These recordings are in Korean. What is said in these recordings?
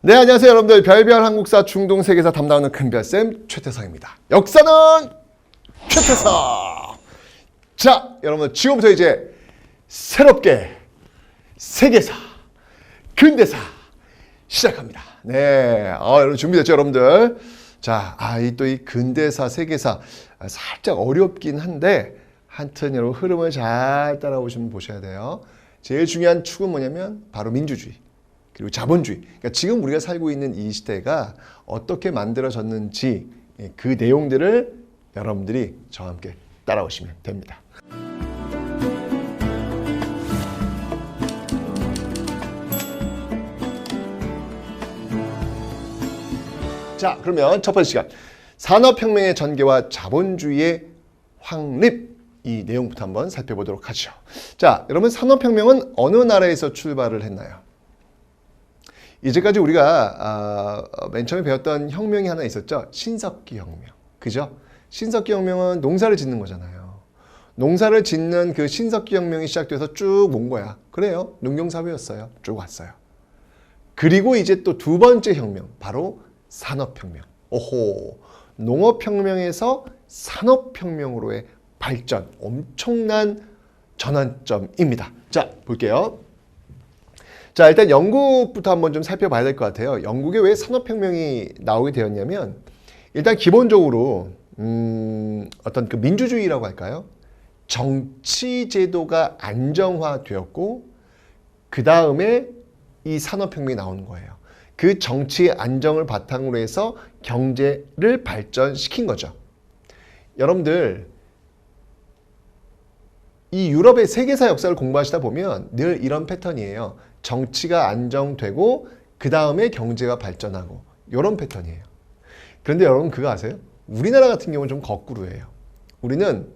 네, 안녕하세요 여러분들. 별별 한국사 중동세계사 담당하는 큰별쌤 최태성입니다. 역사는 최태성. 자, 여러분 지금부터 이제 새롭게 세계사, 근대사 시작합니다. 네, 여러분 준비됐죠 여러분들? 자, 이 근대사, 세계사 살짝 어렵긴 한데 하여튼 여러분 흐름을 잘 따라오시면 보셔야 돼요. 제일 중요한 축은 뭐냐면 바로 민주주의. 그리고 자본주의. 그러니까 지금 우리가 살고 있는 이 시대가 어떻게 만들어졌는지 그 내용들을 여러분들이 저와 함께 따라오시면 됩니다. 자, 그러면 첫 번째 시간. 산업혁명의 전개와 자본주의의 확립. 이 내용부터 한번 살펴보도록 하죠. 자, 여러분 산업혁명은 어느 나라에서 출발을 했나요? 이제까지 우리가 맨 처음에 배웠던 혁명이 하나 있었죠. 신석기 혁명. 그죠? 신석기 혁명은 농사를 짓는 거잖아요. 농사를 짓는 그 신석기 혁명이 시작돼서 쭉 온 거야. 그래요. 농경사회였어요. 쭉 왔어요. 그리고 이제 또 두 번째 혁명. 바로 산업혁명. 오호. 농업혁명에서 산업혁명으로의 발전. 엄청난 전환점입니다. 자, 볼게요. 자, 일단 영국부터 한번 좀 살펴봐야 될 것 같아요. 영국에 왜 산업혁명이 나오게 되었냐면 일단 기본적으로 어떤 그 민주주의라고 할까요? 정치제도가 안정화되었고 그 다음에 이 산업혁명이 나오는 거예요. 그 정치의 안정을 바탕으로 해서 경제를 발전시킨 거죠. 여러분들 이 유럽의 세계사 역사를 공부하시다 보면 늘 이런 패턴이에요. 정치가 안정되고 그 다음에 경제가 발전하고 이런 패턴이에요. 그런데 여러분 그거 아세요? 우리나라 같은 경우는 좀 거꾸로예요. 우리는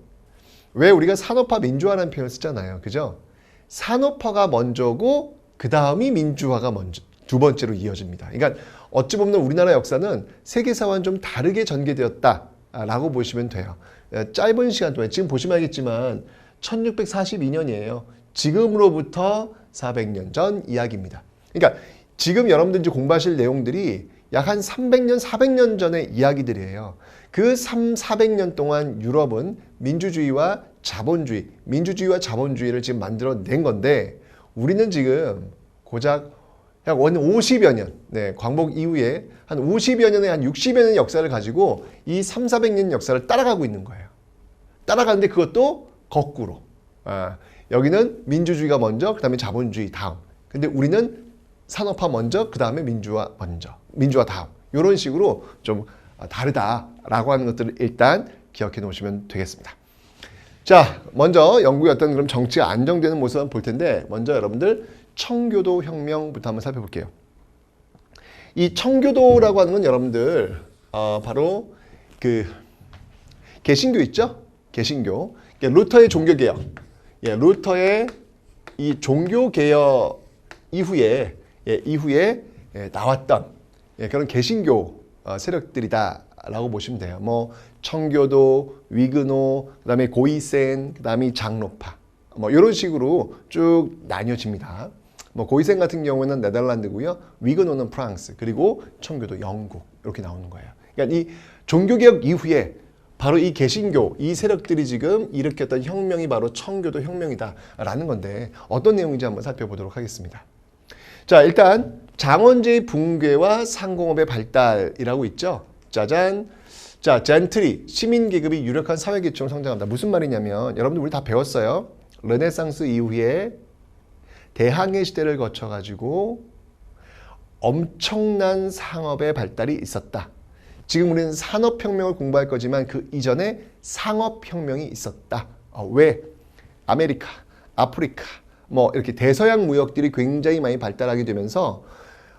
왜 우리가 산업화 민주화라는 표현을 쓰잖아요. 그죠? 산업화가 먼저고 그 다음이 민주화가 먼저 두 번째로 이어집니다. 그러니까 어찌 보면 우리나라 역사는 세계사와는 좀 다르게 전개되었다라고 보시면 돼요. 짧은 시간 동안 지금 보시면 알겠지만 1642년이에요. 지금으로부터 400년 전 이야기입니다. 그러니까 지금 여러분들 이제 공부하실 내용들이 약 한 300년, 400년 전의 이야기들이에요. 그 400년 동안 유럽은 민주주의와 민주주의와 자본주의를 지금 만들어낸 건데 우리는 지금 고작 약 50여 년, 광복 이후에 한 50여 년에 한 60여 년의 역사를 가지고 이 400년 역사를 따라가고 있는 거예요. 따라가는데 그것도 거꾸로. 여기는 민주주의가 먼저, 그 다음에 자본주의 다음. 근데 우리는 산업화 먼저, 그 다음에 민주화 먼저. 민주화 다음. 이런 식으로 좀 다르다라고 하는 것들을 일단 기억해 놓으시면 되겠습니다. 자, 먼저 영국의 어떤 그럼 정치가 안정되는 모습을 한번 볼 텐데, 먼저 여러분들 청교도 혁명부터 한번 살펴볼게요. 이 청교도라고 하는 건 여러분들, 바로 그 개신교 있죠? 개신교. 루터의 종교개혁. 루터의 이 종교개혁 이후에 나왔던 그런 개신교 세력들이다라고 보시면 돼요. 뭐 청교도, 위그노, 그다음에 고이센, 그다음에 장로파, 뭐 이런 식으로 쭉 나뉘어집니다. 뭐 고이센 같은 경우는 네덜란드고요, 위그노는 프랑스, 그리고 청교도 영국 이렇게 나오는 거예요. 그러니까 이 종교개혁 이후에 바로 이 개신교, 이 세력들이 지금 일으켰던 혁명이 바로 청교도 혁명이다라는 건데 어떤 내용인지 한번 살펴보도록 하겠습니다. 자, 일단 장원제의 붕괴와 상공업의 발달이라고 있죠. 짜잔. 자, 젠트리, 시민계급이 유력한 사회계층으로 성장한다. 무슨 말이냐면 여러분들 우리 다 배웠어요. 르네상스 이후에 대항해 시대를 거쳐가지고 엄청난 상업의 발달이 있었다. 지금 우리는 산업혁명을 공부할 거지만 그 이전에 상업혁명이 있었다. 왜? 아메리카, 아프리카, 뭐 이렇게 대서양 무역들이 굉장히 많이 발달하게 되면서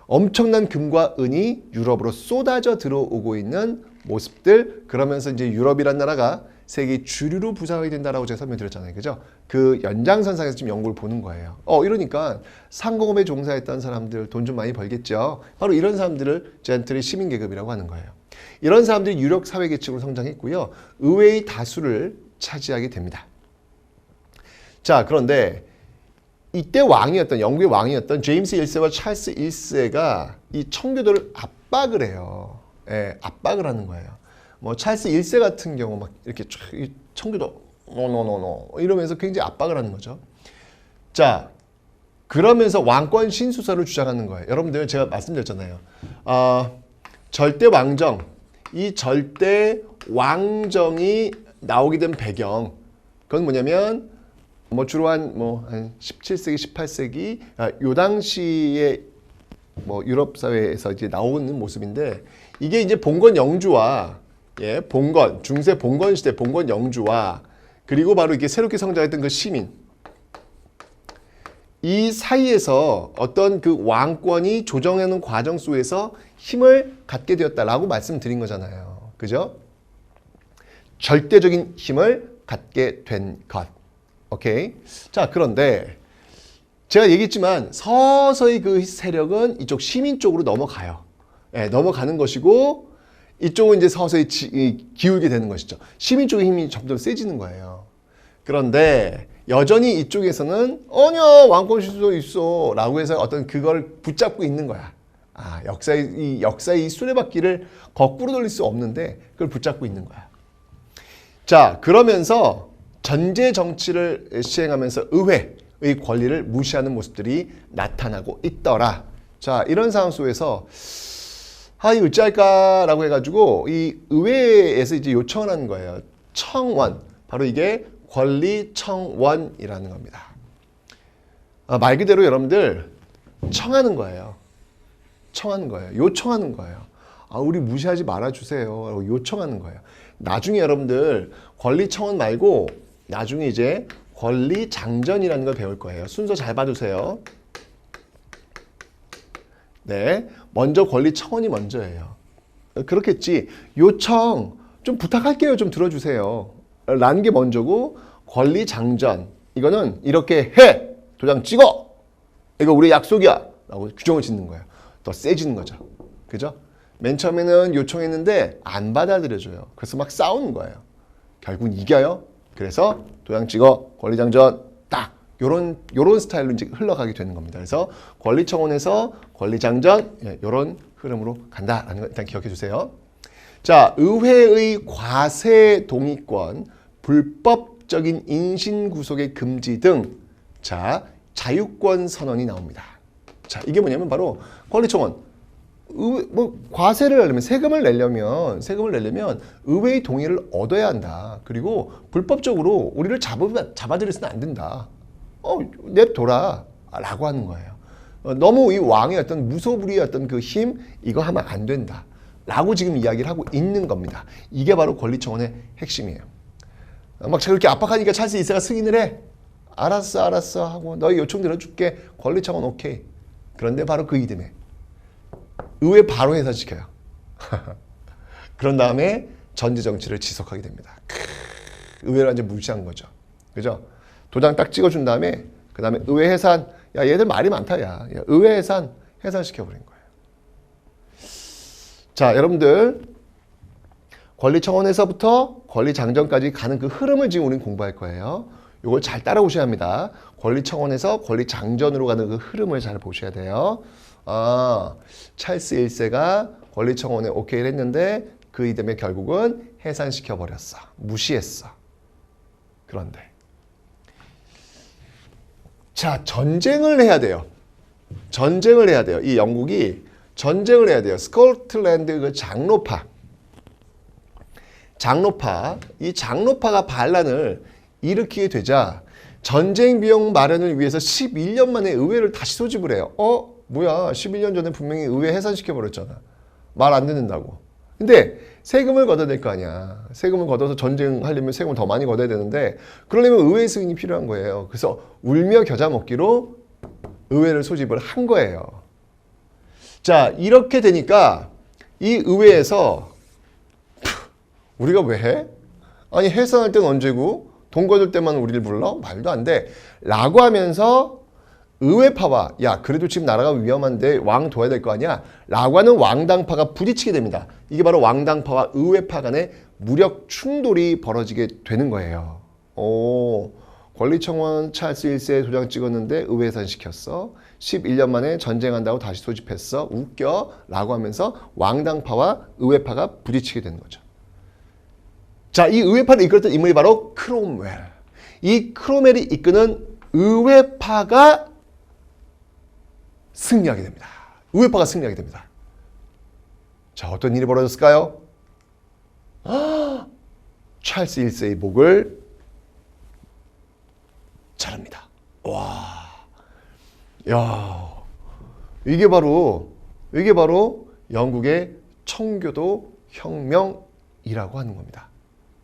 엄청난 금과 은이 유럽으로 쏟아져 들어오고 있는 모습들, 그러면서 이제 유럽이란 나라가 세계 주류로 부상하게 된다라고 제가 설명드렸잖아요. 그죠? 그 연장선상에서 지금 연구를 보는 거예요. 이러니까 상공업에 종사했던 사람들 돈 좀 많이 벌겠죠. 바로 이런 사람들을 젠틀리 시민계급이라고 하는 거예요. 이런 사람들이 유력 사회계층으로 성장했고요. 의회의 다수를 차지하게 됩니다. 자, 그런데 이때 영국의 왕이었던 제임스 1세와 찰스 1세가 이 청교도를 압박을 해요. 예, 압박을 하는 거예요. 뭐 찰스 1세 같은 경우 막 이렇게 이 청교도 노노노노 이러면서 굉장히 압박을 하는 거죠. 자, 그러면서 왕권 신수설을 주장하는 거예요. 여러분들 제가 말씀드렸잖아요. 절대 왕정, 이 절대 왕정이 나오게 된 배경, 그건 뭐냐면 뭐 주로 한 17세기, 18세기 요 당시에 뭐 유럽 사회에서 이제 나오는 모습인데, 이게 이제 봉건 영주와 봉건 중세 봉건 시대 봉건 영주와 그리고 바로 이게 새롭게 성장했던 그 시민, 이 사이에서 어떤 그 왕권이 조정하는 과정 속에서 힘을 갖게 되었다라고 말씀드린 거잖아요. 그죠? 절대적인 힘을 갖게 된 것. 오케이. 자, 그런데 제가 얘기했지만 서서히 그 세력은 이쪽 시민 쪽으로 넘어가요. 넘어가는 것이고, 이쪽은 이제 서서히 기울게 되는 것이죠. 시민 쪽의 힘이 점점 세지는 거예요. 그런데 여전히 이쪽에서는 아니야, 왕권 신수도 있어 라고 해서 어떤 그걸 붙잡고 있는 거야. 역사의 이 수레바퀴를 거꾸로 돌릴 수 없는데 그걸 붙잡고 있는 거야. 자, 그러면서 전제 정치를 시행하면서 의회의 권리를 무시하는 모습들이 나타나고 있더라. 자, 이런 상황 속에서 이거 어찌할까라고 해가지고 이 의회에서 이제 요청을 하는 거예요. 청원. 바로 이게 권리청원이라는 겁니다. 말 그대로 여러분들 청하는 거예요. 청하는 거예요. 요청하는 거예요. 우리 무시하지 말아주세요. 요청하는 거예요. 나중에 여러분들 권리청원 말고 나중에 이제 권리장전이라는 걸 배울 거예요. 순서 잘 봐주세요. 네, 먼저 권리청원이 먼저예요. 그렇겠지. 요청 좀 부탁할게요. 좀 들어주세요. 라는 게 먼저고, 권리장전 이거는 이렇게 해! 도장 찍어! 이거 우리 약속이야! 라고 규정을 짓는 거예요. 더 세지는 거죠. 그죠? 맨 처음에는 요청했는데 안 받아들여줘요. 그래서 막 싸우는 거예요. 결국은 이겨요. 그래서 도장 찍어! 권리장전! 딱! 요런 스타일로 이제 흘러가게 되는 겁니다. 그래서 권리청원에서 권리장전, 요런 흐름으로 간다라는 거 일단 기억해 주세요. 자, 의회의 과세 동의권, 불법적인 인신구속의 금지 등, 자, 자유권 선언이 나옵니다. 자, 이게 뭐냐면 바로 권리청원. 과세를 내려면, 세금을 내려면 의회의 동의를 얻어야 한다. 그리고 불법적으로 우리를 잡아들여서는 안 된다. 냅둬라. 라고 하는 거예요. 너무 이 왕의 어떤 무소불위의 어떤 그 힘, 이거 하면 안 된다. 라고 지금 이야기를 하고 있는 겁니다. 이게 바로 권리청원의 핵심이에요. 막 저렇게 압박하니까 찰스 2세가 승인을 해. 알았어 하고 너희 요청 들어줄게. 권리청원 오케이. 그런데 바로 그 이듬해 의회 바로 해산시켜요. 그런 다음에 전제 정치를 지속하게 됩니다. 의회를 완전 무시한 거죠. 그죠? 도장 딱 찍어준 다음에 그 다음에 의회 해산. 야, 얘들 말이 많다. 야, 의회 해산시켜버린 거예요. 자, 여러분들 권리청원에서부터 권리장전까지 가는 그 흐름을 지금 우리는 공부할 거예요. 이걸 잘 따라오셔야 합니다. 권리청원에서 권리장전으로 가는 그 흐름을 잘 보셔야 돼요. 찰스 1세가 권리청원에 오케이를 했는데 그 이듬해 결국은 해산시켜버렸어. 무시했어. 그런데 자, 전쟁을 해야 돼요. 이 영국이 전쟁을 해야 돼요. 스코틀랜드 그 이 장로파가 반란을 일으키게 되자 전쟁 비용 마련을 위해서 11년 만에 의회를 다시 소집을 해요. 뭐야, 11년 전에 분명히 의회 해산시켜버렸잖아. 말 안 듣는다고. 근데 세금을 걷어야 될 거 아니야. 세금을 걷어서 전쟁하려면 세금을 더 많이 걷어야 되는데, 그러려면 의회 승인이 필요한 거예요. 그래서 울며 겨자 먹기로 의회를 소집을 한 거예요. 자, 이렇게 되니까 이 의회에서 우리가 왜 해? 아니, 해산할 때는 언제고 돈 거둘 때만 우리를 불러? 말도 안 돼. 라고 하면서 의회파와 야, 그래도 지금 나라가 위험한데 왕 둬야 될 거 아니야? 라고 하는 왕당파가 부딪히게 됩니다. 이게 바로 왕당파와 의회파 간의 무력 충돌이 벌어지게 되는 거예요. 권리청원 찰스 1세에 도장 찍었는데 의회 해산시켰어. 11년 만에 전쟁한다고 다시 소집했어. 웃겨. 라고 하면서 왕당파와 의회파가 부딪히게 되는 거죠. 자, 이 의회파를 이끌었던 인물이 바로 크롬웰. 이 크롬웰이 이끄는 의회파가 승리하게 됩니다. 의회파가 승리하게 됩니다. 자, 어떤 일이 벌어졌을까요? 찰스 1세의 목을 자릅니다. 와, 야, 이게 바로 영국의 청교도 혁명이라고 하는 겁니다.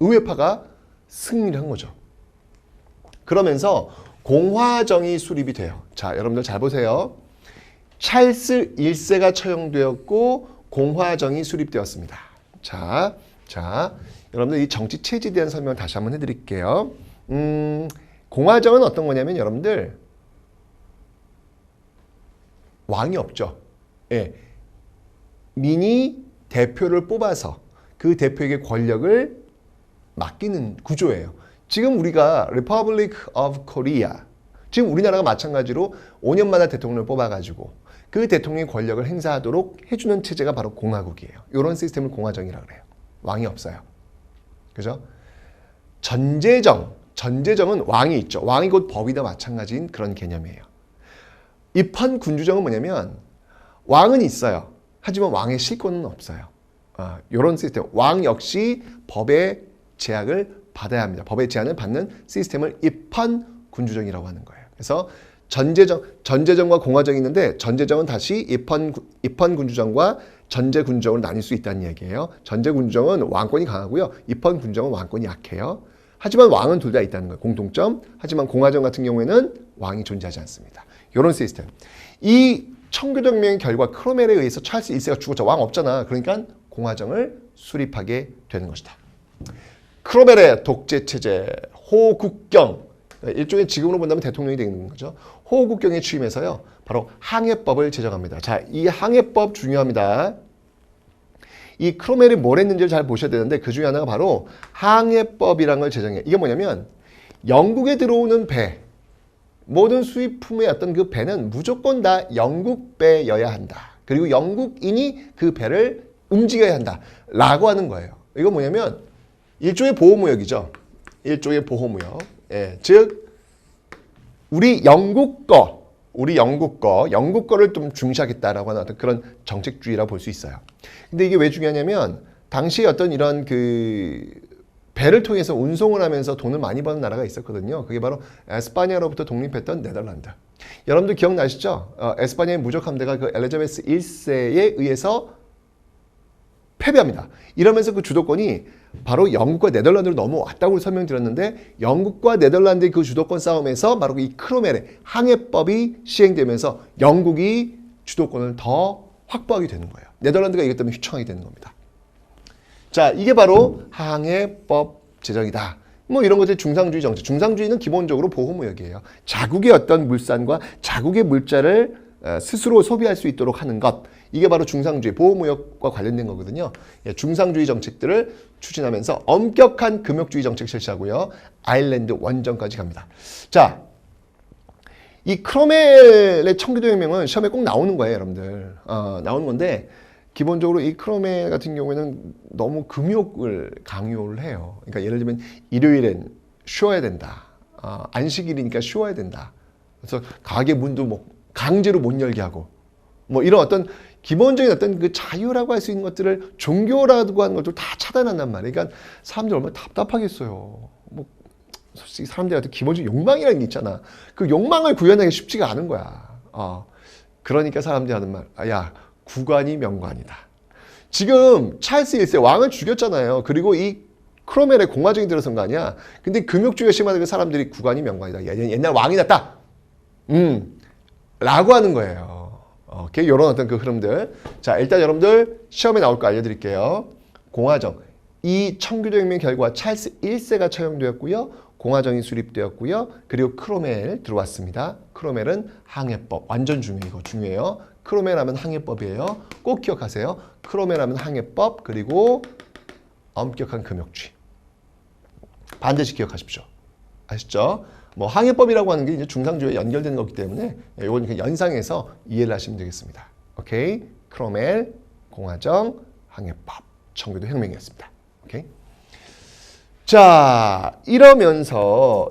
의회파가 승리를 한 거죠. 그러면서 공화정이 수립이 돼요. 자, 여러분들 잘 보세요. 찰스 1세가 처형되었고 공화정이 수립되었습니다. 자, 여러분들 이 정치 체제에 대한 설명을 다시 한번 해드릴게요. 공화정은 어떤 거냐면 여러분들 왕이 없죠. 예. 민이 대표를 뽑아서 그 대표에게 권력을 맡기는 구조예요. 지금 우리가 Republic of Korea, 지금 우리나라가 마찬가지로 5년마다 대통령을 뽑아가지고 그 대통령의 권력을 행사하도록 해주는 체제가 바로 공화국이에요. 이런 시스템을 공화정이라고 그래요. 왕이 없어요. 그죠? 전제정은 왕이 있죠. 왕이 곧 법이다 마찬가지인 그런 개념이에요. 입헌군주정은 뭐냐면 왕은 있어요. 하지만 왕의 실권은 없어요. 이런 시스템. 왕 역시 법의 제약을 받아야 합니다. 법의 제한을 받는 시스템을 입헌군주정이라고 하는 거예요. 그래서 전제정과 공화정이 있는데 전제정은 다시 입헌군주정과 전제군주정으로 나뉠 수 있다는 얘기예요. 전제군주정은 왕권이 강하고요. 입헌군주정은 왕권이 약해요. 하지만 왕은 둘 다 있다는 거예요. 공통점. 하지만 공화정 같은 경우에는 왕이 존재하지 않습니다. 이런 시스템. 이 청교도혁명의 결과 크롬웰에 의해서 찰스 1세가 죽었죠. 왕 없잖아. 그러니까 공화정을 수립하게 되는 것이다. 크롬웰의 독재체제, 호국경. 일종의 지금으로 본다면 대통령이 되는 거죠. 호국경에 취임해서요. 바로 항해법을 제정합니다. 자, 이 항해법 중요합니다. 이 크롬웰이 뭘 했는지를 잘 보셔야 되는데 그 중에 하나가 바로 항해법이라는 걸 제정해요. 이게 뭐냐면 영국에 들어오는 배, 모든 수입품의 어떤 그 배는 무조건 다 영국 배여야 한다. 그리고 영국인이 그 배를 움직여야 한다. 라고 하는 거예요. 이거 뭐냐면 일종의 보호무역이죠. 일종의 보호무역. 예, 즉 우리 영국 거를 좀 중시하겠다라고 하는 어떤 그런 정책주의라고 볼 수 있어요. 근데 이게 왜 중요하냐면 당시에 어떤 이런 그 배를 통해서 운송을 하면서 돈을 많이 버는 나라가 있었거든요. 그게 바로 에스파냐로부터 독립했던 네덜란드. 여러분들 기억나시죠? 에스파냐의 무적 함대가 그 엘리자베스 1세에 의해서 패배합니다. 이러면서 그 주도권이 바로 영국과 네덜란드로 넘어왔다고 설명드렸는데 영국과 네덜란드의 그 주도권 싸움에서 바로 이 크롬웰의 항해법이 시행되면서 영국이 주도권을 더 확보하게 되는 거예요. 네덜란드가 이것 때문에 휘청하게 되는 겁니다. 자, 이게 바로 항해법 제정이다. 뭐 이런 것들이 중상주의 정책. 중상주의는 기본적으로 보호무역이에요. 자국의 어떤 물산과 자국의 물자를 스스로 소비할 수 있도록 하는 것. 이게 바로 중상주의, 보호무역과 관련된 거거든요. 중상주의 정책들을 추진하면서 엄격한 금욕주의 정책 실시하고요. 아일랜드 원정까지 갑니다. 자, 이 크롬웰의 청교도혁명은 시험에 꼭 나오는 거예요, 여러분들. 나오는 건데 기본적으로 이 크롬웰 같은 경우에는 너무 금욕을 강요를 해요. 그러니까 예를 들면 일요일엔 쉬어야 된다. 안식일이니까 쉬어야 된다. 그래서 가게 문도 뭐 강제로 못 열게 하고 뭐 이런 어떤 기본적인 어떤 그 자유라고 할 수 있는 것들을 종교라고 하는 것들 다 차단한단 말이에요. 그러니까 사람들 얼마나 답답하겠어요. 뭐 솔직히 사람들한테 기본적인 욕망이라는 게 있잖아. 그 욕망을 구현하기 쉽지가 않은 거야. 그러니까 사람들이 하는 말, 야, 구관이 명관이다. 지금 찰스 1세 왕을 죽였잖아요. 그리고 이 크롬웰의 공화정이 들어선 거 아니야. 근데 금욕주의가 심하다고 사람들이 구관이 명관이다. 옛날 왕이 났다. 라고 하는 거예요. 오케이, 이런 어떤 그 흐름들. 자, 일단 여러분들 시험에 나올 거 알려드릴게요. 공화정. 이 청교도혁명 결과 찰스 1세가 처형되었고요. 공화정이 수립되었고요. 그리고 크롬웰 들어왔습니다. 크롬웰은 항해법. 완전 중요해요. 이거 중요해요. 크롬웰 하면 항해법이에요. 꼭 기억하세요. 크롬웰 하면 항해법, 그리고 엄격한 금욕주의. 반드시 기억하십시오. 아시죠? 뭐 항해법이라고 하는 게 이제 중상주에 연결되는 거기 때문에 이건 그냥 연상해서 이해를 하시면 되겠습니다. 오케이? 크로멜, 공화정, 항해법, 청교도 혁명이었습니다. 오케이? 자, 이러면서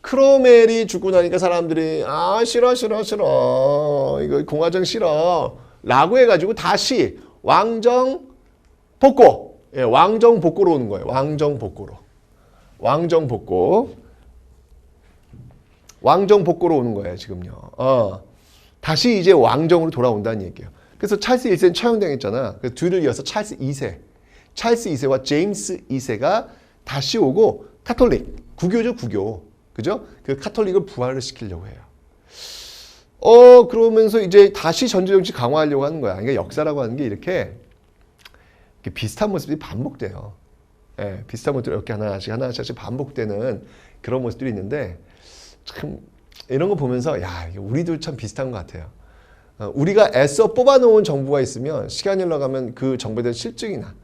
크로멜이 죽고 나니까 사람들이 싫어 이거 공화정 싫어 라고 해가지고 다시 왕정 복고, 왕정 복고로 오는 거예요. 왕정 복고로 오는 거예요. 지금요. 다시 이제 왕정으로 돌아온다는 얘기예요. 그래서 찰스 1세는 처형당했잖아. 그래서 뒤를 이어서 찰스 2세와 제임스 2세가 다시 오고 카톨릭, 국교죠, 국교. 그죠? 그 카톨릭을 부활을 시키려고 해요. 그러면서 이제 다시 전제 정치 강화하려고 하는 거야. 그러니까 역사라고 하는 게 이렇게 비슷한 모습이 반복돼요. 예, 비슷한 모습들이 이렇게 하나씩 반복되는 그런 모습들이 있는데 참 이런 거 보면서 야, 우리도 참 비슷한 것 같아요. 우리가 애써 뽑아놓은 정부가 있으면 시간이 흘러가면 그 정부에 대한 실증이 나.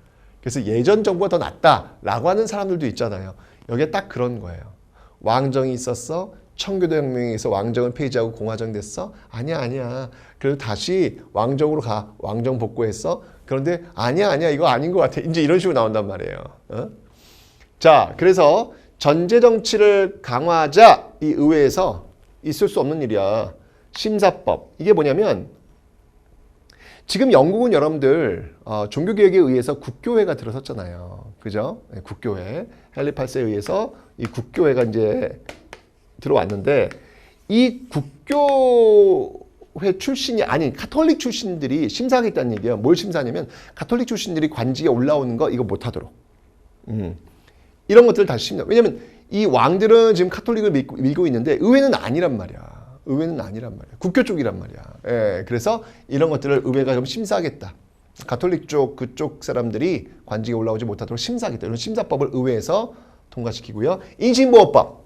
그래서 예전 정부가 더 낫다라고 하는 사람들도 있잖아요. 여기에 딱 그런 거예요. 왕정이 있었어. 청교도 혁명에서 왕정을 폐지하고 공화정 됐어. 아니야. 그래도 다시 왕정으로 가. 왕정 복구했어. 그런데 아니야 이거 아닌 것 같아. 이제 이런 식으로 나온단 말이에요. 자, 그래서 전제 정치를 강화하자. 이 의회에서 있을 수 없는 일이야. 심사법. 이게 뭐냐면 지금 영국은 여러분들 종교개혁에 의해서 국교회가 들어섰잖아요. 그죠? 네, 국교회. 헨리 8세에 의해서 이 국교회가 이제 들어왔는데 이 국교회 출신이 아닌 카톨릭 출신들이 심사하겠다는 얘기예요. 뭘 심사하냐면 카톨릭 출신들이 관직에 올라오는 거 이거 못하도록. 이런 것들을 다시 심사. 왜냐면 이 왕들은 지금 카톨릭을 밀고 있는데 의회는 아니란 말이야. 국교 쪽이란 말이야. 예, 그래서 이런 것들을 의회가 좀 심사하겠다. 가톨릭 쪽 그쪽 사람들이 관직에 올라오지 못하도록 심사하겠다. 이런 심사법을 의회에서 통과시키고요. 인신보호법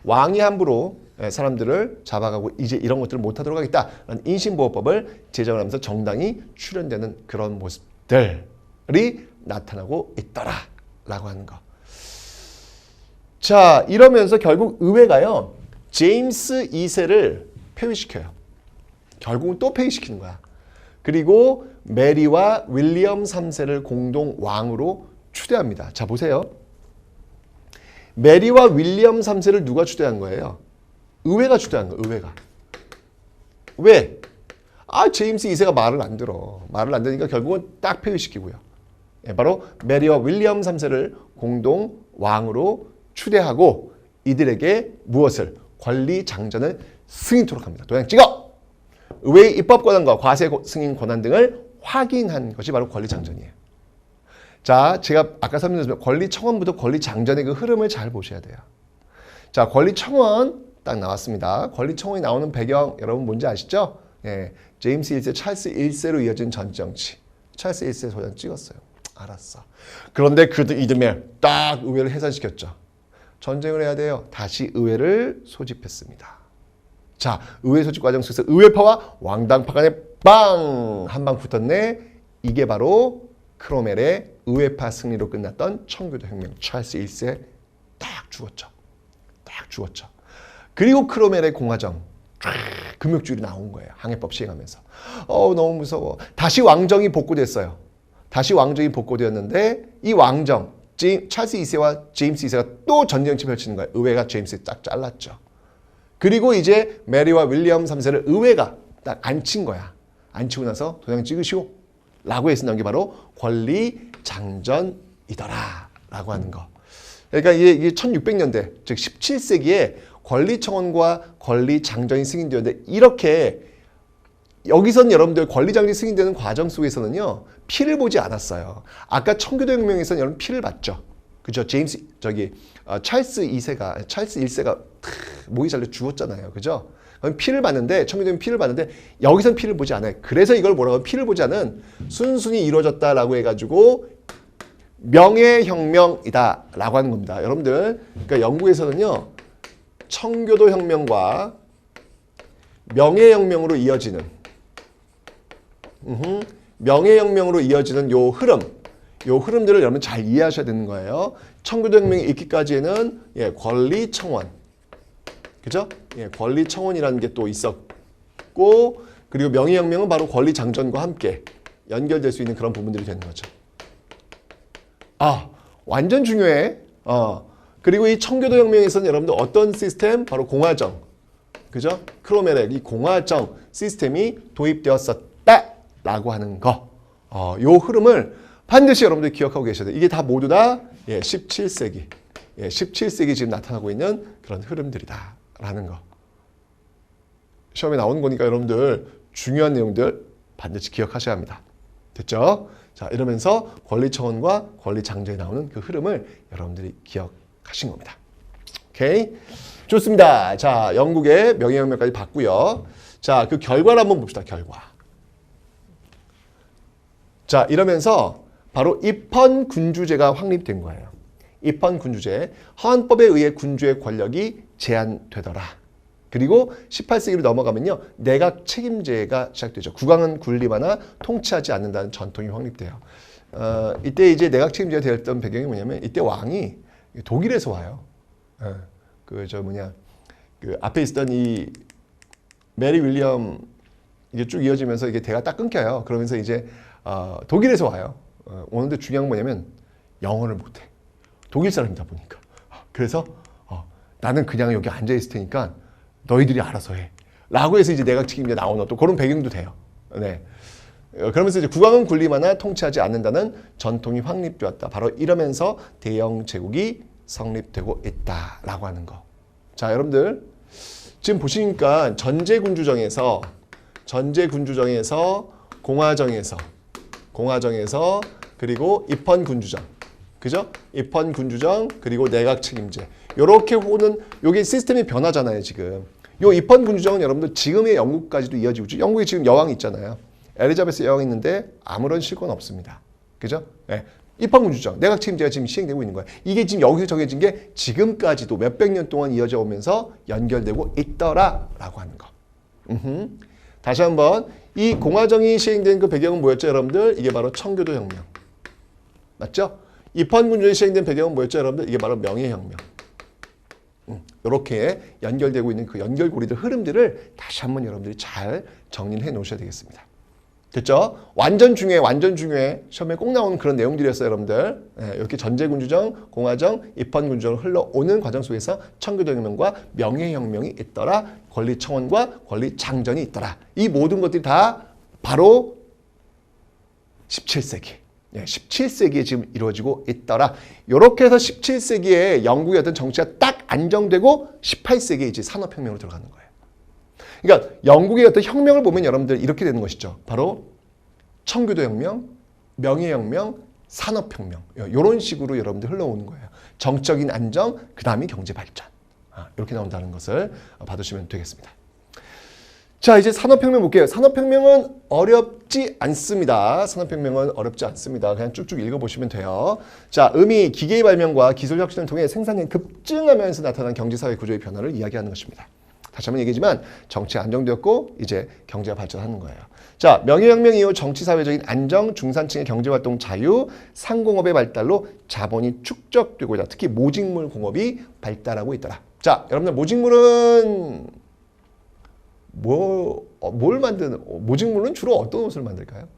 왕이 함부로 사람들을 잡아가고 이제 이런 것들을 못하도록 하겠다라는 인신보호법을 제정을 하면서 정당이 출현되는 그런 모습들이 나타나고 있더라라고 하는 거. 자, 이러면서 결국 의회가요. 제임스 2세를 폐위시켜요. 결국은 또 폐위시키는 거야. 그리고 메리와 윌리엄 3세를 공동 왕으로 추대합니다. 자, 보세요. 메리와 윌리엄 3세를 누가 추대한 거예요? 의회가 추대한 거예요. 의회가. 왜? 제임스 2세가 말을 안 들어. 말을 안 들으니까 결국은 딱 폐위시키고요. 바로 메리와 윌리엄 3세를 공동 왕으로 추대하고 이들에게 무엇을? 권리 장전을 승인토록 합니다. 도장 찍어! 의회의 입법 권한과 과세 승인 권한 등을 확인한 것이 바로 권리 장전이에요. 자, 제가 아까 설명드렸지만 권리 청원부터 권리 장전의 그 흐름을 잘 보셔야 돼요. 자, 권리 청원 딱 나왔습니다. 권리 청원이 나오는 배경 여러분 뭔지 아시죠? 예, 제임스 1세, 찰스 1세로 이어진 전정치. 찰스 1세 도장 찍었어요. 알았어. 그런데 그 이듬해 딱 의회를 해산시켰죠. 전쟁을 해야 돼요. 다시 의회를 소집했습니다. 자, 의회 소집 과정 속에서 의회파와 왕당파 간에 빵! 한 방 붙었네. 이게 바로 크로멜의 의회파 승리로 끝났던 청교도 혁명. 찰스 1세 딱 죽었죠. 그리고 크로멜의 공화정. 금욕주의로 나온 거예요. 항해법 시행하면서. 너무 무서워. 다시 왕정이 복구됐어요. 다시 왕정이 복구되었는데 이 왕정 찰스 2세와 제임스 2세가 또 전쟁치 펼치는 거예요. 의회가 제임스를 딱 잘랐죠. 그리고 이제 메리와 윌리엄 3세를 의회가 딱 앉힌 거야. 앉히고 나서 도장 찍으시오. 라고 해서 나온 게 바로 권리 장전이더라. 라고 하는 거. 그러니까 이게 1600년대, 즉 17세기에 권리 청원과 권리 장전이 승인되었는데 이렇게 여기선 여러분들 권리장전이 승인되는 과정 속에서는요. 피를 보지 않았어요. 아까 청교도 혁명에서는 여러분 피를 봤죠. 그죠? 찰스 1세가 목이 잘려 죽었잖아요. 그죠? 그럼 피를 봤는데 청교도는 피를 봤는데 여기선 피를 보지 않아요. 그래서 이걸 뭐라고 하면 피를 보지 않은 순순히 이루어졌다라고 해가지고 명예혁명이다라고 하는 겁니다. 여러분들, 그러니까 영국에서는요. 청교도 혁명과 명예혁명으로 이어지는 요 흐름, 요 흐름들을 여러분 잘 이해하셔야 되는 거예요. 청교도혁명이 있기까지에는 권리청원, 그죠? 권리청원이라는 게 또 있었고, 그리고 명예혁명은 바로 권리장전과 함께 연결될 수 있는 그런 부분들이 되는 거죠. 완전 중요해. 그리고 이 청교도혁명에서는 여러분들 어떤 시스템? 바로 공화정, 그죠? 크로메렉, 이 공화정 시스템이 도입되었었다라고 하는 거. 요 흐름을 반드시 여러분들 기억하고 계셔야 돼요. 이게 다 모두 다 17세기. 17세기 지금 나타나고 있는 그런 흐름들이다라는 거. 시험에 나오는 거니까 여러분들 중요한 내용들 반드시 기억하셔야 합니다. 됐죠? 자, 이러면서 권리청원과 권리장전에 나오는 그 흐름을 여러분들이 기억하신 겁니다. 오케이? 좋습니다. 자, 영국의 명예혁명까지 봤고요. 자, 그 결과를 한번 봅시다. 결과. 자, 이러면서 바로 입헌군주제가 확립된 거예요. 입헌군주제. 헌법에 의해 군주의 권력이 제한되더라. 그리고 18세기로 넘어가면요. 내각 책임제가 시작되죠. 국왕은 군림하나 통치하지 않는다는 전통이 확립돼요. 이때 이제 내각 책임제가 되었던 배경이 뭐냐면 이때 왕이 독일에서 와요. 그 앞에 있었던 이 메리 윌리엄 이게 쭉 이어지면서 이게 대가 딱 끊겨요. 그러면서 이제 독일에서 와요. 오는데 중요한 건 뭐냐면 영어를 못해. 독일 사람이다 보니까. 그래서 나는 그냥 여기 앉아 있을 테니까 너희들이 알아서 해. 라고 해서 이제 내각 책임제 나오는 또 그런 배경도 돼요. 네. 그러면서 이제 국왕은 군림하나 통치하지 않는다는 전통이 확립되었다. 바로 이러면서 대영 제국이 성립되고 있다라고 하는 거. 자, 여러분들 지금 보시니까 전제군주정에서 공화정에서 그리고 입헌군주정, 그죠? 입헌군주정 그리고 내각 책임제. 요렇게 오는 요게 시스템이 변하잖아요, 지금. 요 입헌군주정은 여러분들 지금의 영국까지도 이어지고 있죠. 영국에 지금 여왕이 있잖아요. 엘리자베스 여왕이 있는데 아무런 실권 없습니다. 그죠? 네. 입헌군주정, 내각 책임제가 지금 시행되고 있는 거예요. 이게 지금 여기서 정해진 게 지금까지도 몇백 년 동안 이어져 오면서 연결되고 있더라라고 하는 거. 다시 한번 이 공화정이 시행된 그 배경은 뭐였죠, 여러분들? 이게 바로 청교도혁명. 맞죠? 입헌군주정이 시행된 배경은 뭐였죠, 여러분들? 이게 바로 명예혁명. 이렇게 연결되고 있는 그 연결고리들 흐름들을 다시 한번 여러분들이 잘 정리를 해 놓으셔야 되겠습니다. 됐죠? 완전 중요해. 시험에 꼭 나오는 그런 내용들이었어요, 여러분들. 이렇게 전제군주정, 공화정, 입헌군주정을 흘러오는 과정 속에서 청교도혁명과 명예혁명이 있더라. 권리청원과 권리장전이 있더라. 이 모든 것들이 다 바로 17세기. 17세기에 지금 이루어지고 있더라. 이렇게 해서 17세기에 영국의 어떤 정치가 딱 안정되고 18세기에 이제 산업혁명으로 들어가는 거예요. 그러니까 영국의 어떤 혁명을 보면 여러분들 이렇게 되는 것이죠. 바로 청교도혁명, 명예혁명, 산업혁명. 이런 식으로 여러분들 흘러오는 거예요. 정적인 안정, 그 다음이 경제발전. 이렇게 나온다는 것을 봐두시면 되겠습니다. 자, 이제 산업혁명 볼게요. 산업혁명은 어렵지 않습니다. 그냥 쭉쭉 읽어보시면 돼요. 자, 음이 기계의 발명과 기술 혁신을 통해 생산량이 급증하면서 나타난 경제사회 구조의 변화를 이야기하는 것입니다. 다시 한번 얘기지만 정치가 안정되었고 이제 경제가 발전하는 거예요. 자, 명예혁명 이후 정치사회적인 안정, 중산층의 경제활동 자유, 상공업의 발달로 자본이 축적되고 있다. 특히 모직물 공업이 발달하고 있더라. 자, 여러분들 모직물은 모직물은 주로 어떤 옷을 만들까요?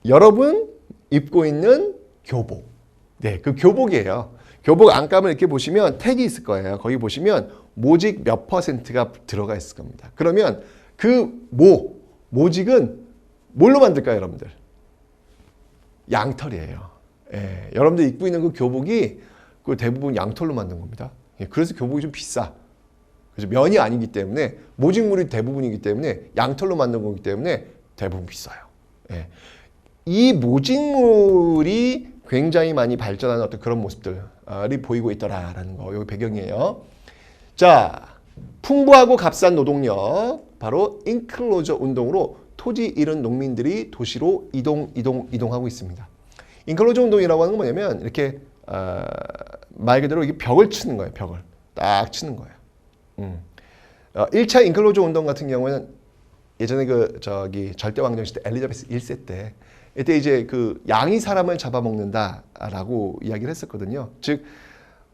여러분 입고 있는 교복. 네, 그 교복이에요. 교복 안감을 이렇게 보시면 택이 있을 거예요. 거기 보시면 모직 몇 %가 들어가 있을 겁니다. 그러면 그 모직은 뭘로 만들까요, 여러분들? 양털이에요. 예, 여러분들 입고 있는 그 교복이 그 대부분 양털로 만든 겁니다. 예, 그래서 교복이 좀 비싸. 그래서 면이 아니기 때문에 모직물이 대부분이기 때문에 양털로 만든 거기 때문에 대부분 비싸요. 예. 이 모직물이 굉장히 많이 발전하는 어떤 그런 모습들이 보이고 있더라라는 거, 여기 배경이에요. 자, 풍부하고 값싼 노동력, 바로 인클로저 운동으로 토지 잃은 농민들이 도시로 이동하고 있습니다. 인클로저 운동이라고 하는 건 뭐냐면 이렇게 말 그대로 이게 벽을 치는 거예요. 벽을 딱 치는 거예요. 1차 인클로저 운동 같은 경우는 예전에 절대왕정 시대 엘리자베스 1세 때 이때 이제 그 양이 사람을 잡아먹는다라고 이야기를 했었거든요. 즉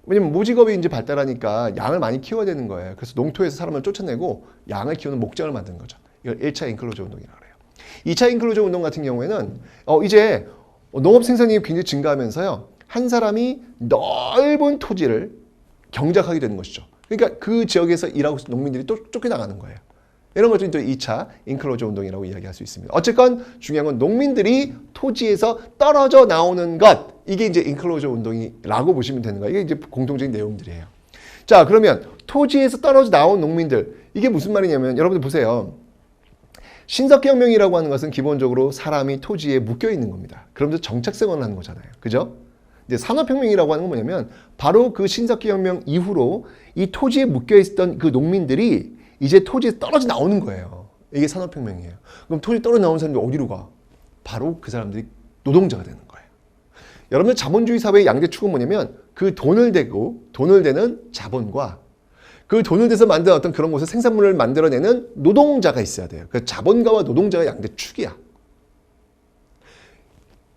왜냐면 모직업이 이제 발달하니까 양을 많이 키워야 되는 거예요. 그래서 농토에서 사람을 쫓아내고 양을 키우는 목장을 만든 거죠. 이걸 1차 인클로저 운동이라고 해요. 2차 인클로저 운동 같은 경우에는 이제 농업 생산량이 굉장히 증가하면서요. 한 사람이 넓은 토지를 경작하게 되는 것이죠. 그러니까 그 지역에서 일하고 있는 농민들이 또 쫓겨나가는 거예요. 이런 것들이 또 2차 인클로저 운동이라고 이야기할 수 있습니다. 어쨌건 중요한 건 농민들이 토지에서 떨어져 나오는 것, 이게 이제 인클로저 운동이라고 보시면 되는 거예요. 이게 이제 공통적인 내용들이에요. 자, 그러면 토지에서 떨어져 나온 농민들, 이게 무슨 말이냐면 여러분들 보세요. 신석혁명이라고 하는 것은 기본적으로 사람이 토지에 묶여 있는 겁니다. 그러면서 정착생활을 하는 거잖아요. 그죠? 이제 산업혁명이라고 하는 건 뭐냐면 바로 그 신석기혁명 이후로 이 토지에 묶여 있었던 그 농민들이 이제 토지에 떨어져 나오는 거예요. 이게 산업혁명이에요. 그럼 토지에 떨어져 나오는 사람들이 어디로 가? 바로 그 사람들이 노동자가 되는 거예요. 여러분들 자본주의 사회의 양대축은 뭐냐면 그 돈을 대는 자본과 그 돈을 대서 만든 어떤 그런 곳에 생산물을 만들어내는 노동자가 있어야 돼요. 그 자본가와 노동자가 양대축이야.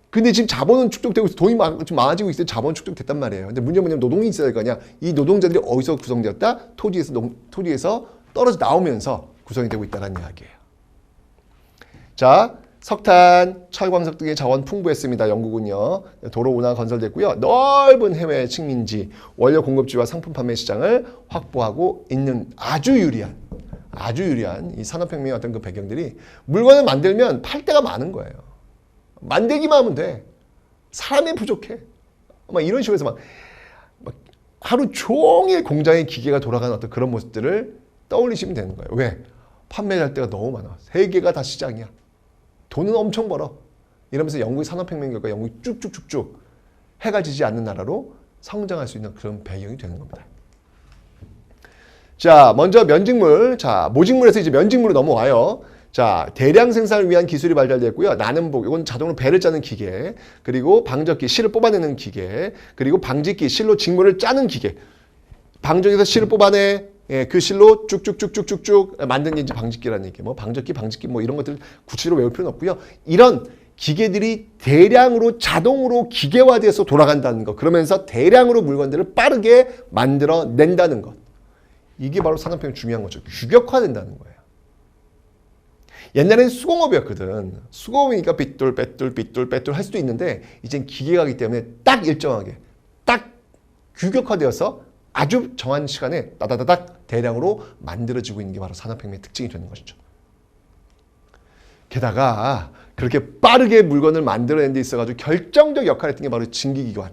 근데 지금 자본은 축적되고 있어. 돈이 좀 많아지고 있어요. 자본 축적됐단 말이에요. 근데 문제는 뭐냐면 노동이 있어야 될 거 아니야. 이 노동자들이 어디서 구성되었다? 토지에서 떨어져 나오면서 구성이 되고 있다는 이야기예요. 자, 석탄, 철광석 등의 자원 풍부했습니다. 영국은요. 도로 운하가 건설됐고요. 넓은 해외 식민지, 원료 공급지와 상품 판매 시장을 확보하고 있는 아주 유리한 이 산업혁명의 어떤 그 배경들이 물건을 만들면 팔 데가 많은 거예요. 만들기만 하면 돼. 사람이 부족해. 막 이런 식으로 해서 막 하루 종일 공장의 기계가 돌아가는 어떤 그런 모습들을 떠올리시면 되는 거예요. 왜? 판매할 때가 너무 많아. 세계가 다 시장이야. 돈은 엄청 벌어. 이러면서 영국의 산업혁명 결과 영국이 쭉쭉쭉쭉 해가 지지 않는 나라로 성장할 수 있는 그런 배경이 되는 겁니다. 자, 먼저 면직물. 자, 모직물에서 이제 면직물로 넘어와요. 자, 대량 생산을 위한 기술이 발달됐고요. 나눔복, 이건 자동으로 배를 짜는 기계, 그리고 방적기, 실을 뽑아내는 기계, 그리고 방직기, 실로 직물을 짜는 기계. 방적에서 실을 뽑아내, 그 실로 쭉쭉쭉쭉쭉쭉 만든 게 이제 방직기라는 얘기예요. 뭐 방적기 뭐 이런 것들 구체적으로 외울 필요는 없고요. 이런 기계들이 대량으로 자동으로 기계화돼서 돌아간다는 것. 그러면서 대량으로 물건들을 빠르게 만들어낸다는 것. 이게 바로 산업혁명 중요한 거죠. 규격화된다는 거예요. 옛날에는 수공업이었거든. 수공업이니까 빗돌 할 수도 있는데 이젠 기계가기 때문에 딱 일정하게 딱 규격화되어서 아주 정한 시간에 따다다닥 대량으로 만들어지고 있는 게 바로 산업혁명의 특징이 되는 것이죠. 게다가 그렇게 빠르게 물건을 만들어내는 데 있어가지고 결정적 역할을 했던 게 바로 증기기관.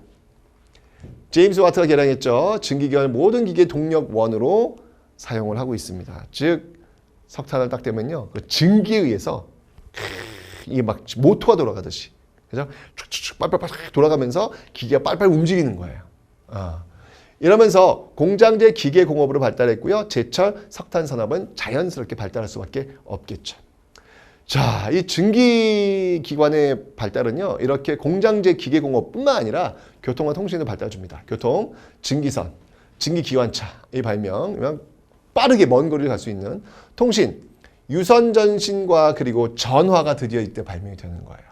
제임스 와트가 개량했죠. 증기기관을 모든 기계 동력원으로 사용을 하고 있습니다. 즉 석탄을 딱 대면요, 그 증기에 의해서 이게 막 모터가 돌아가듯이, 그죠? 축축축 빨빨빨 돌아가면서 기계가 빨빨 움직이는 거예요. 이러면서 공장제 기계 공업으로 발달했고요. 제철 석탄 산업은 자연스럽게 발달할 수밖에 없겠죠. 자, 이 증기기관의 발달은요, 이렇게 공장제 기계 공업뿐만 아니라 교통과 통신을 발달해줍니다. 교통, 증기선, 증기기관차 이 발명, 빠르게 먼 거리를 갈 수 있는 통신, 유선 전신과 그리고 전화가 드디어 이때 발명이 되는 거예요.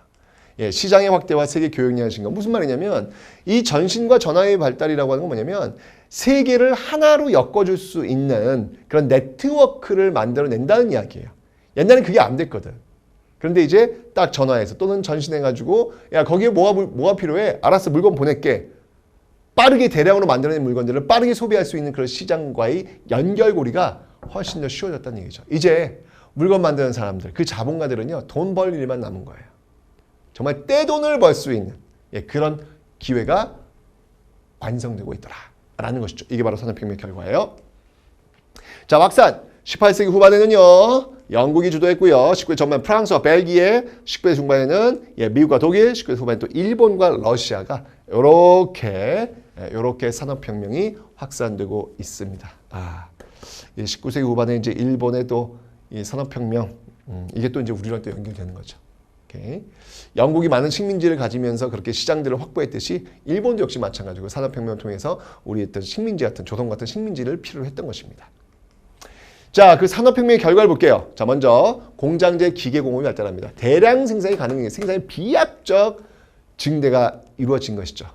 예, 시장의 확대와 세계 교역량의 증가. 무슨 말이냐면 이 전신과 전화의 발달이라고 하는 건 뭐냐면 세계를 하나로 엮어줄 수 있는 그런 네트워크를 만들어낸다는 이야기예요. 옛날엔 그게 안 됐거든. 그런데 이제 딱 전화해서 또는 전신해가지고 야, 거기에 뭐가 필요해? 알았어, 물건 보낼게. 빠르게 대량으로 만들어낸 물건들을 빠르게 소비할 수 있는 그런 시장과의 연결고리가 훨씬 더 쉬워졌다는 얘기죠. 이제 물건 만드는 사람들, 그 자본가들은요, 돈 벌 일만 남은 거예요. 정말 떼돈을 벌 수 있는 그런 기회가 완성되고 있더라라는 것이죠. 이게 바로 산업혁명 결과예요. 자, 막산 18세기 후반에는요, 영국이 주도했고요. 19세기 전반 프랑스와 벨기에, 19세기 중반에는 미국과 독일, 19세기 후반에 또 일본과 러시아가 이렇게 산업혁명이 확산되고 있습니다. 19세기 후반에 이제 일본의 또 이 산업혁명, 이게 또 이제 우리랑 또 연결되는 거죠. 오케이. 영국이 많은 식민지를 가지면서 그렇게 시장들을 확보했듯이 일본도 역시 마찬가지고 산업혁명을 통해서 우리 어떤 식민지 같은 조선 같은 식민지를 필요로 했던 것입니다. 자, 그 산업혁명의 결과를 볼게요. 자, 먼저 공장제 기계공업이 발달합니다. 대량 생산이 가능해 생산의 비약적 증대가 이루어진 것이죠.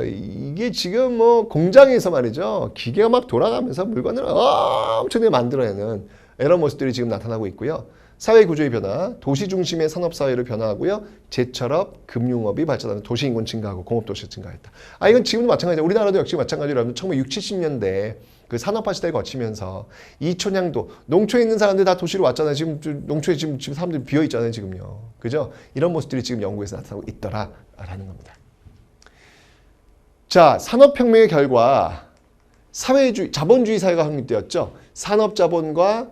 이게 지금 뭐 공장에서 말이죠. 기계가 막 돌아가면서 물건을 엄청나게 만들어내는 이런 모습들이 지금 나타나고 있고요. 사회 구조의 변화, 도시 중심의 산업사회로 변화하고요. 제철업, 금융업이 발전하는 도시인구 증가하고 공업도시가 증가했다. 이건 지금도 마찬가지예요. 우리나라도 역시 마찬가지로 1960, 70년대 그 산업화 시대를 거치면서 이촌향도, 농촌에 있는 사람들 다 도시로 왔잖아요. 지금 농촌에 지금 사람들이 비어 있잖아요. 지금요. 그죠? 이런 모습들이 지금 영국에서 나타나고 있더라라는 겁니다. 자, 산업혁명의 결과 사회주의, 자본주의 사회가 확립되었죠. 산업자본과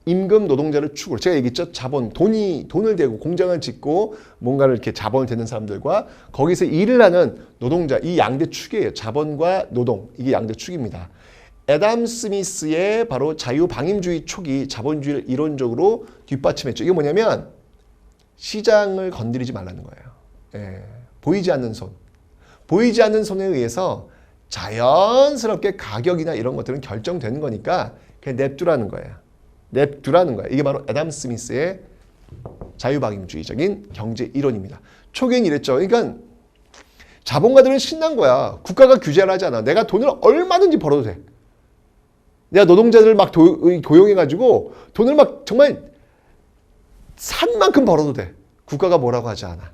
임금 노동자를 축으로 제가 얘기했죠. 자본, 돈을 대고 공장을 짓고 뭔가를 이렇게 자본을 대는 사람들과 거기서 일을 하는 노동자, 이 양대 축이에요. 자본과 노동, 이게 양대 축입니다. 애담 스미스의 바로 자유방임주의 촉이 자본주의를 이론적으로 뒷받침했죠. 이게 뭐냐면 시장을 건드리지 말라는 거예요. 예, 보이지 않는 손. 보이지 않는 손에 의해서 자연스럽게 가격이나 이런 것들은 결정되는 거니까 그냥 냅두라는 거예요. 냅두라는 거예요. 이게 바로 애담 스미스의 자유방임주의적인 경제 이론입니다. 초기엔 이랬죠. 그러니까 자본가들은 신난 거야. 국가가 규제를 하지 않아. 내가 돈을 얼마든지 벌어도 돼. 내가 노동자들을 막 고용해가지고 돈을 막 정말 산 만큼 벌어도 돼. 국가가 뭐라고 하지 않아.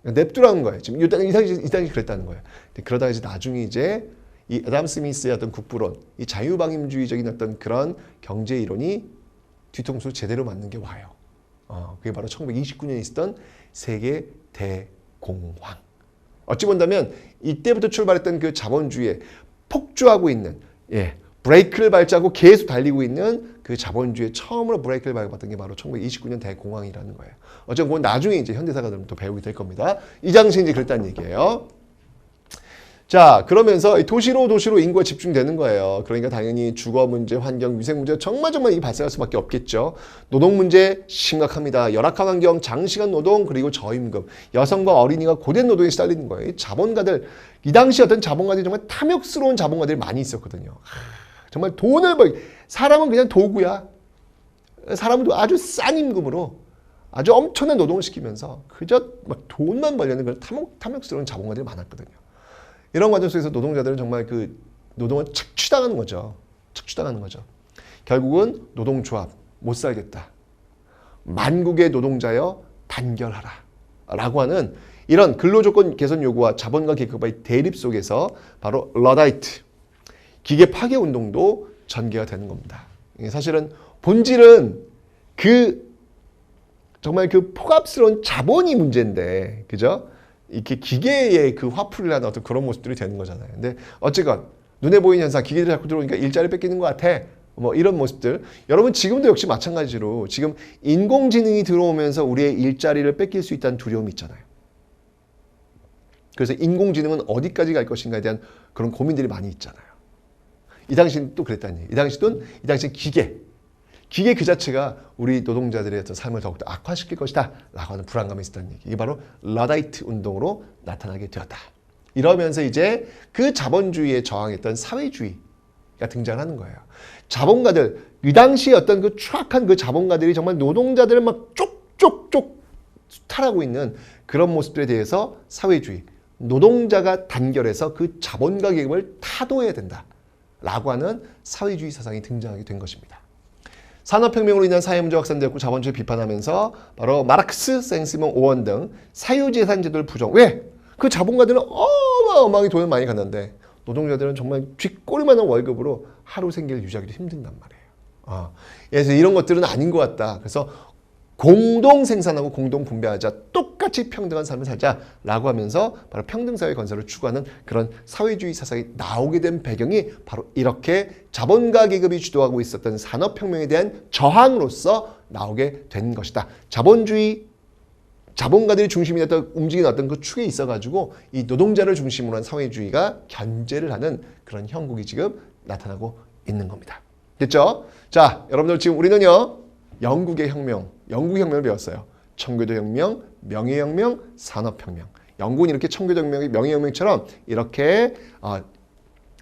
냅두라는 거예요. 지금 이 당시 그랬다는 거예요. 그러다가 이제 나중에 이제 이 애담 스미스의 어떤 국부론, 이 자유방임주의적인 어떤 그런 경제 이론이 뒤통수를 제대로 맞는 게 와요. 그게 바로 1929년에 있었던 세계 대공황. 어찌 본다면 이때부터 출발했던 그 자본주의에 폭주하고 있는, 브레이크를 밟자고 계속 달리고 있는 그 자본주의에 처음으로 브레이크를 밟았던 게 바로 1929년 대공황이라는 거예요. 어쨌든 그건 나중에 이제 현대사가들은 또 배우게 될 겁니다. 이 당시에 이제 그랬다는 얘기예요. 자, 그러면서 도시로 인구가 집중되는 거예요. 그러니까 당연히 주거 문제, 환경, 위생 문제 정말 이 발생할 수밖에 없겠죠. 노동 문제 심각합니다. 열악한 환경, 장시간 노동, 그리고 저임금, 여성과 어린이가 고된 노동에 시달리는 거예요. 이 자본가들, 이 당시 어떤 자본가들이 정말 탐욕스러운 자본가들이 많이 있었거든요. 정말 돈을 사람은 그냥 도구야. 사람은 아주 싼 임금으로 아주 엄청난 노동을 시키면서 그저 막 돈만 벌려는 그런 탐욕스러운 자본가들이 많았거든요. 이런 과정 속에서 노동자들은 정말 그 노동을 착취당하는 거죠. 착취당하는 거죠. 결국은 노동조합 못 살겠다. 만국의 노동자여 단결하라. 라고 하는 이런 근로조건 개선 요구와 자본가 계급의 대립 속에서 바로 러다이트, 기계 파괴 운동도 전개가 되는 겁니다. 사실은 본질은 정말 그 폭압스러운 자본이 문제인데, 그죠? 이렇게 기계의 그 화풀이를 하는 어떤 그런 모습들이 되는 거잖아요. 근데 어쨌건 눈에 보이는 현상, 기계들이 자꾸 들어오니까 일자리 뺏기는 것 같아. 뭐 이런 모습들. 여러분 지금도 역시 마찬가지로 지금 인공지능이 들어오면서 우리의 일자리를 뺏길 수 있다는 두려움이 있잖아요. 그래서 인공지능은 어디까지 갈 것인가에 대한 그런 고민들이 많이 있잖아요. 이 당시는 또 그랬다는 얘기. 이 당시는 기계 그 자체가 우리 노동자들의 어떤 삶을 더욱더 악화시킬 것이다 라고 하는 불안감이 있었다는 얘기. 이게 바로 러다이트 운동으로 나타나게 되었다. 이러면서 이제 그 자본주의에 저항했던 사회주의가 등장하는 거예요. 자본가들, 이 당시에 어떤 그 추악한 그 자본가들이 정말 노동자들을 막 쪽쪽쪽 수탈하고 있는 그런 모습들에 대해서 사회주의, 노동자가 단결해서 그 자본가 계급을 타도해야 된다 라고 하는 사회주의 사상이 등장하게 된 것입니다. 산업혁명으로 인한 사회문제 확산되었고 자본주의 비판하면서 바로 마르크스, 생시몬, 오원 등 사유재산제도를 부정. 왜? 그 자본가들은 어마어마하게 돈을 많이 갖는데 노동자들은 정말 쥐꼬리만한 월급으로 하루 생계를 유지하기도 힘든단 말이에요. 그래서 이런 것들은 아닌 것 같다. 그래서 공동 생산하고 공동 분배하자. 똑같이 평등한 삶을 살자라고 하면서 바로 평등사회 건설을 추구하는 그런 사회주의 사상이 나오게 된 배경이 바로 이렇게 자본가 계급이 주도하고 있었던 산업혁명에 대한 저항으로서 나오게 된 것이다. 자본가들이 중심이 됐던 움직이는 어떤 그 축에 있어가지고 이 노동자를 중심으로 한 사회주의가 견제를 하는 그런 형국이 지금 나타나고 있는 겁니다. 됐죠? 자, 여러분들 지금 우리는요. 영국의 혁명을 배웠어요. 청교도혁명, 명예혁명, 산업혁명. 영국은 이렇게 청교도혁명이 명예혁명처럼 이렇게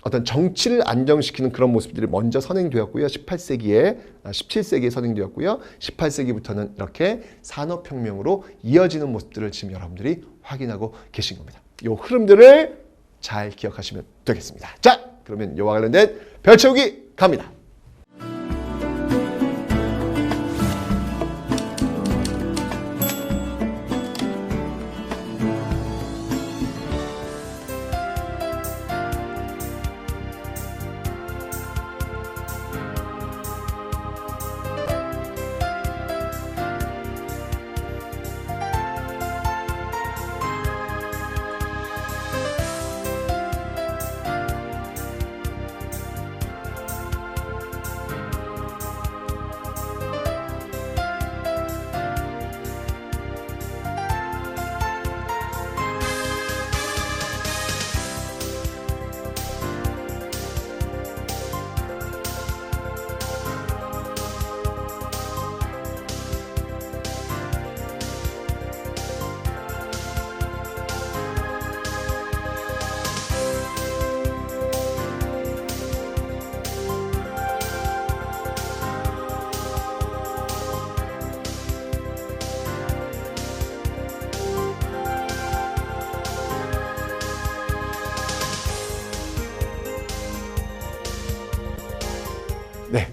어떤 정치를 안정시키는 그런 모습들이 먼저 선행되었고요. 17세기에 선행되었고요. 18세기부터는 이렇게 산업혁명으로 이어지는 모습들을 지금 여러분들이 확인하고 계신 겁니다. 이 흐름들을 잘 기억하시면 되겠습니다. 자, 그러면 이와 관련된 별 채우기 갑니다. 네.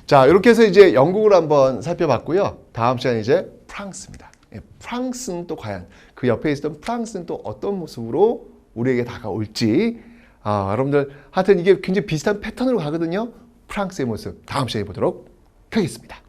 자, 이렇게 해서 이제 영국을 한번 살펴봤고요. 다음 시간에 이제 프랑스입니다. 프랑스는 또 과연 그 옆에 있었던 프랑스는 또 어떤 모습으로 우리에게 다가올지. 여러분들 하여튼 이게 굉장히 비슷한 패턴으로 가거든요. 프랑스의 모습 다음 시간에 보도록 하겠습니다.